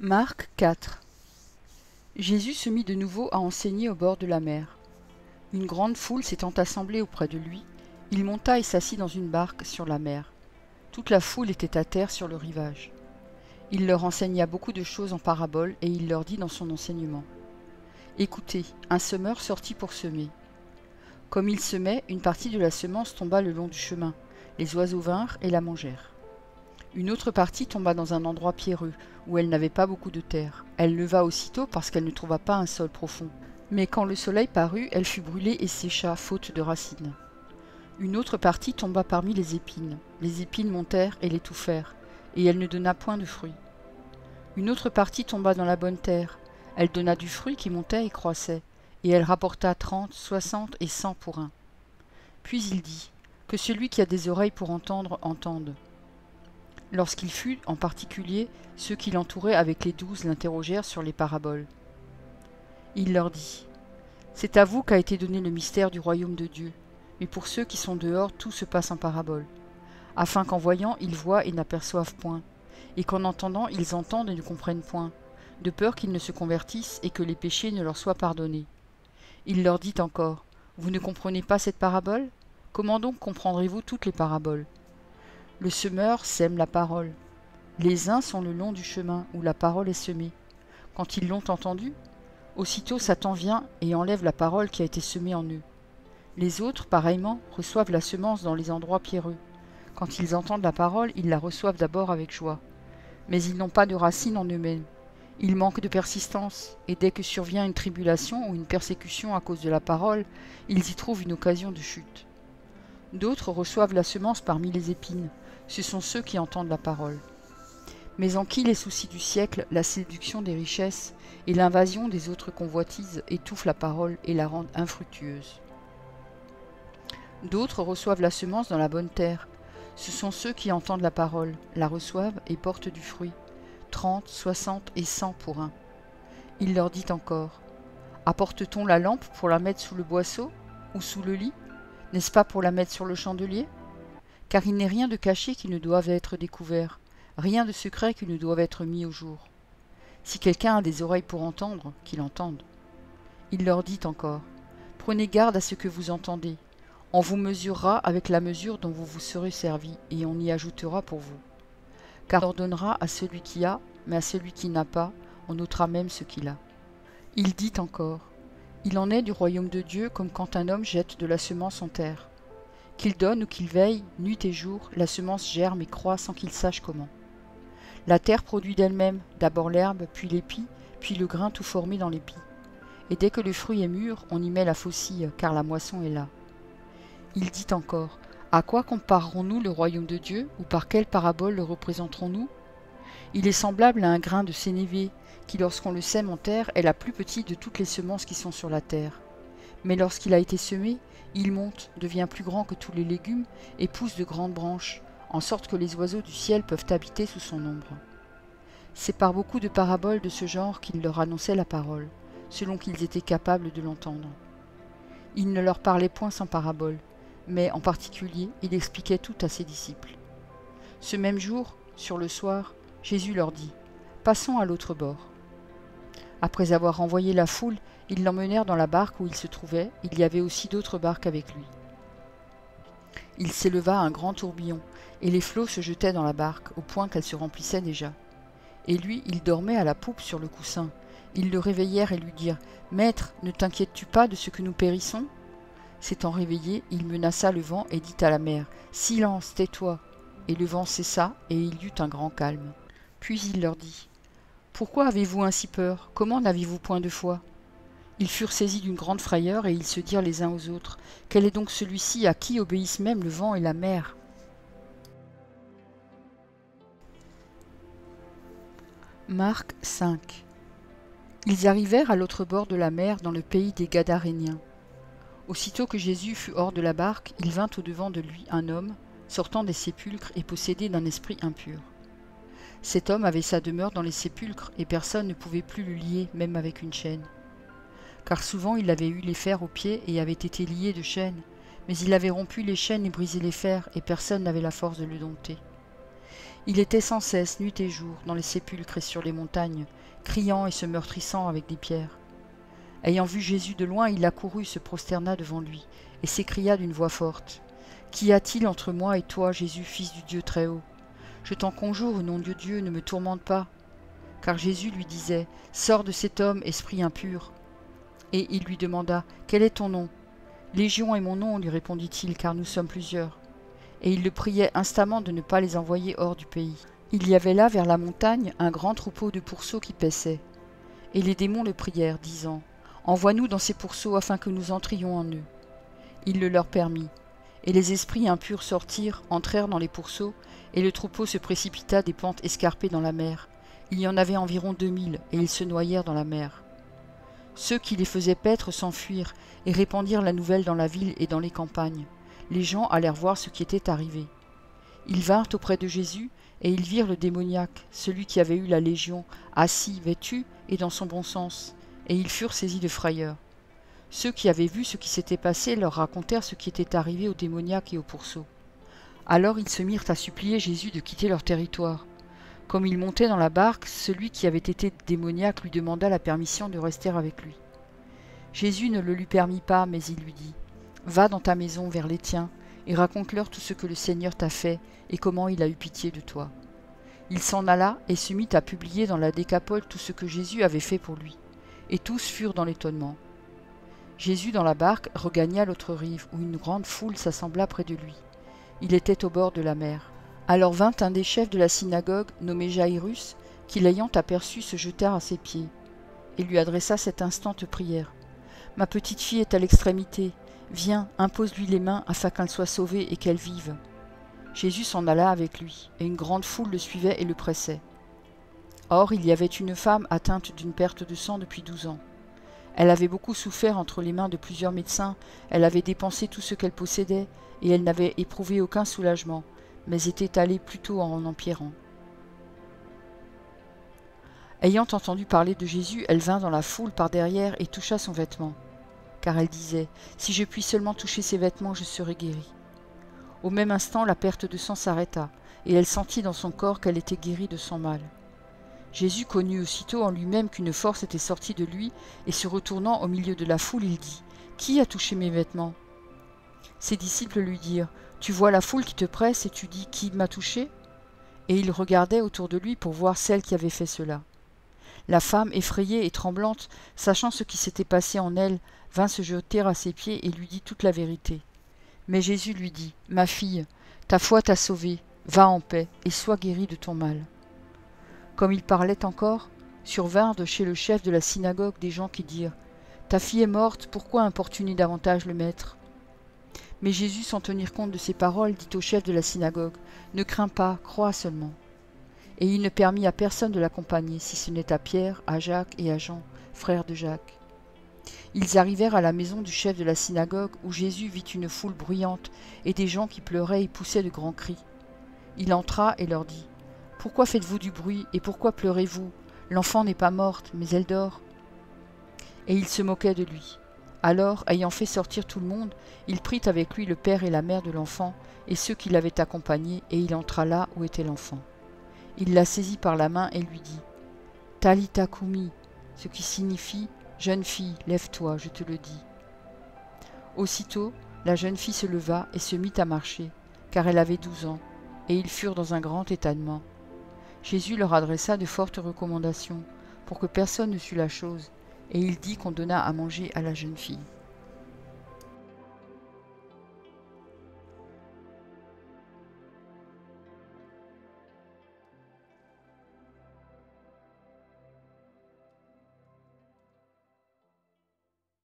Marc 4. Jésus se mit de nouveau à enseigner au bord de la mer. Une grande foule s'étant assemblée auprès de lui, il monta et s'assit dans une barque sur la mer. Toute la foule était à terre sur le rivage. Il leur enseigna beaucoup de choses en paraboles et il leur dit dans son enseignement : Écoutez, un semeur sortit pour semer. Comme il semait, une partie de la semence tomba le long du chemin. Les oiseaux vinrent et la mangèrent. Une autre partie tomba dans un endroit pierreux, où elle n'avait pas beaucoup de terre. Elle leva aussitôt parce qu'elle ne trouva pas un sol profond. Mais quand le soleil parut, elle fut brûlée et sécha, faute de racines. Une autre partie tomba parmi les épines. Les épines montèrent et l'étouffèrent, et elle ne donna point de fruit. Une autre partie tomba dans la bonne terre. Elle donna du fruit qui montait et croissait, et elle rapporta 30, 60 et 100 pour un. Puis il dit : Que celui qui a des oreilles pour entendre, entende. Lorsqu'il fut, en particulier, ceux qui l'entouraient avec les 12 l'interrogèrent sur les paraboles. Il leur dit : C'est à vous qu'a été donné le mystère du royaume de Dieu, mais pour ceux qui sont dehors, tout se passe en paraboles, afin qu'en voyant, ils voient et n'aperçoivent point, et qu'en entendant, ils entendent et ne comprennent point, de peur qu'ils ne se convertissent et que les péchés ne leur soient pardonnés. Il leur dit encore : Vous ne comprenez pas cette parabole ? Comment donc comprendrez-vous toutes les paraboles ? Le semeur sème la parole. Les uns sont le long du chemin où la parole est semée. Quand ils l'ont entendue, aussitôt Satan vient et enlève la parole qui a été semée en eux. Les autres, pareillement, reçoivent la semence dans les endroits pierreux. Quand ils entendent la parole, ils la reçoivent d'abord avec joie. Mais ils n'ont pas de racine en eux-mêmes. Ils manquent de persistance, et dès que survient une tribulation ou une persécution à cause de la parole, ils y trouvent une occasion de chute. D'autres reçoivent la semence parmi les épines. Ce sont ceux qui entendent la parole. Mais en qui les soucis du siècle, la séduction des richesses et l'invasion des autres convoitises étouffent la parole et la rendent infructueuse. D'autres reçoivent la semence dans la bonne terre. Ce sont ceux qui entendent la parole, la reçoivent et portent du fruit, 30, 60 et 100 pour un. Il leur dit encore : Apporte-t-on la lampe pour la mettre sous le boisseau ou sous le lit ? N'est-ce pas pour la mettre sur le chandelier ? Car il n'est rien de caché qui ne doive être découvert, rien de secret qui ne doive être mis au jour. Si quelqu'un a des oreilles pour entendre, qu'il entende. Il leur dit encore : Prenez garde à ce que vous entendez. On vous mesurera avec la mesure dont vous vous serez servi, et on y ajoutera pour vous. Car on ordonnera à celui qui a, mais à celui qui n'a pas, on ôtera même ce qu'il a. Il dit encore : Il en est du royaume de Dieu comme quand un homme jette de la semence en terre. Qu'il donne ou qu'il veille, nuit et jour, la semence germe et croît sans qu'il sache comment. La terre produit d'elle-même, d'abord l'herbe, puis l'épi, puis le grain tout formé dans l'épi. Et dès que le fruit est mûr, on y met la faucille, car la moisson est là. Il dit encore : À quoi comparerons-nous le royaume de Dieu, ou par quelle parabole le représenterons-nous ? Il est semblable à un grain de sénévé, qui lorsqu'on le sème en terre est la plus petite de toutes les semences qui sont sur la terre. Mais lorsqu'il a été semé, il monte, devient plus grand que tous les légumes, et pousse de grandes branches, en sorte que les oiseaux du ciel peuvent habiter sous son ombre. C'est par beaucoup de paraboles de ce genre qu'il leur annonçait la parole, selon qu'ils étaient capables de l'entendre. Il ne leur parlait point sans paraboles, mais en particulier, il expliquait tout à ses disciples. Ce même jour, sur le soir, Jésus leur dit : Passons à l'autre bord. Après avoir renvoyé la foule, ils l'emmenèrent dans la barque où il se trouvait. Il y avait aussi d'autres barques avec lui. Il s'éleva un grand tourbillon, et les flots se jetaient dans la barque, au point qu'elle se remplissait déjà. Et lui, il dormait à la poupe sur le coussin. Ils le réveillèrent et lui dirent : Maître, ne t'inquiètes-tu pas de ce que nous périssons ? S'étant réveillé, il menaça le vent et dit à la mer : Silence, tais-toi ! Et le vent cessa, et il y eut un grand calme. Puis il leur dit : Pourquoi avez-vous ainsi peur ? Comment n'avez-vous point de foi ? Ils furent saisis d'une grande frayeur, et ils se dirent les uns aux autres : Quel est donc celui-ci à qui obéissent même le vent et la mer ? Marc 5. Ils arrivèrent à l'autre bord de la mer, dans le pays des Gadaréniens. Aussitôt que Jésus fut hors de la barque, il vint au-devant de lui un homme, sortant des sépulcres et possédé d'un esprit impur. Cet homme avait sa demeure dans les sépulcres, et personne ne pouvait plus le lier, même avec une chaîne. Car souvent il avait eu les fers aux pieds et avait été lié de chaînes, mais il avait rompu les chaînes et brisé les fers, et personne n'avait la force de le dompter. Il était sans cesse, nuit et jour, dans les sépulcres et sur les montagnes, criant et se meurtrissant avec des pierres. Ayant vu Jésus de loin, il accourut, se prosterna devant lui, et s'écria d'une voix forte. « Qu'y a-t-il entre moi et toi, Jésus, fils du Dieu très-haut? Je t'en conjure, au nom de Dieu, ne me tourmente pas. » Car Jésus lui disait, « Sors de cet homme, esprit impur. » Et il lui demanda, « Quel est ton nom ?»« Légion est mon nom, lui répondit-il, car nous sommes plusieurs. » Et il le priait instamment de ne pas les envoyer hors du pays. Il y avait là, vers la montagne, un grand troupeau de pourceaux qui paissaient. Et les démons le prièrent, disant, « Envoie-nous dans ces pourceaux afin que nous entrions en eux. » Il le leur permit. Et les esprits impurs sortirent, entrèrent dans les pourceaux, et le troupeau se précipita des pentes escarpées dans la mer. Il y en avait environ 2000, et ils se noyèrent dans la mer. Ceux qui les faisaient paître s'enfuirent, et répandirent la nouvelle dans la ville et dans les campagnes. Les gens allèrent voir ce qui était arrivé. Ils vinrent auprès de Jésus, et ils virent le démoniaque, celui qui avait eu la légion, assis, vêtu, et dans son bon sens, et ils furent saisis de frayeur. Ceux qui avaient vu ce qui s'était passé leur racontèrent ce qui était arrivé au démoniaque et au pourceau. Alors ils se mirent à supplier Jésus de quitter leur territoire. Comme il montait dans la barque, celui qui avait été démoniaque lui demanda la permission de rester avec lui. Jésus ne le lui permit pas, mais il lui dit, « Va dans ta maison vers les tiens, et raconte-leur tout ce que le Seigneur t'a fait, et comment il a eu pitié de toi. » Il s'en alla, et se mit à publier dans la Décapole tout ce que Jésus avait fait pour lui, et tous furent dans l'étonnement. Jésus, dans la barque, regagna l'autre rive, où une grande foule s'assembla près de lui. Il était au bord de la mer. Alors vint un des chefs de la synagogue, nommé Jaïrus, qui l'ayant aperçu se jeta à ses pieds, et lui adressa cette instante prière. « Ma petite fille est à l'extrémité. Viens, impose-lui les mains afin qu'elle soit sauvée et qu'elle vive. » Jésus s'en alla avec lui, et une grande foule le suivait et le pressait. Or, il y avait une femme atteinte d'une perte de sang depuis 12 ans. Elle avait beaucoup souffert entre les mains de plusieurs médecins, elle avait dépensé tout ce qu'elle possédait, et elle n'avait éprouvé aucun soulagement, mais était allée plutôt en empirant. Ayant entendu parler de Jésus, elle vint dans la foule par derrière et toucha son vêtement, car elle disait, « Si je puis seulement toucher ses vêtements, je serai guérie. » Au même instant, la perte de sang s'arrêta, et elle sentit dans son corps qu'elle était guérie de son mal. Jésus connut aussitôt en lui-même qu'une force était sortie de lui, et se retournant au milieu de la foule, il dit, « Qui a touché mes vêtements ?» Ses disciples lui dirent, « Tu vois la foule qui te presse, et tu dis, qui m'a touché ?» Et il regardait autour de lui pour voir celle qui avait fait cela. La femme, effrayée et tremblante, sachant ce qui s'était passé en elle, vint se jeter à ses pieds et lui dit toute la vérité. Mais Jésus lui dit, « Ma fille, ta foi t'a sauvée, va en paix, et sois guérie de ton mal. » Comme il parlait encore, survinrent de chez le chef de la synagogue des gens qui dirent, « Ta fille est morte, pourquoi importuner davantage le maître ?» Mais Jésus, sans tenir compte de ces paroles, dit au chef de la synagogue, « Ne crains pas, crois seulement. » Et il ne permit à personne de l'accompagner, si ce n'est à Pierre, à Jacques et à Jean, frères de Jacques. Ils arrivèrent à la maison du chef de la synagogue, où Jésus vit une foule bruyante et des gens qui pleuraient et poussaient de grands cris. Il entra et leur dit, « Pourquoi faites-vous du bruit et pourquoi pleurez-vous? L'enfant n'est pas morte, mais elle dort. » Et ils se moquaient de lui. Alors, ayant fait sortir tout le monde, il prit avec lui le père et la mère de l'enfant et ceux qui l'avaient accompagné, et il entra là où était l'enfant. Il la saisit par la main et lui dit, « Talitha koumi », ce qui signifie « Jeune fille, lève-toi, je te le dis. » Aussitôt, la jeune fille se leva et se mit à marcher, car elle avait 12 ans, et ils furent dans un grand étonnement. Jésus leur adressa de fortes recommandations, pour que personne ne sût la chose, et il dit qu'on donna à manger à la jeune fille.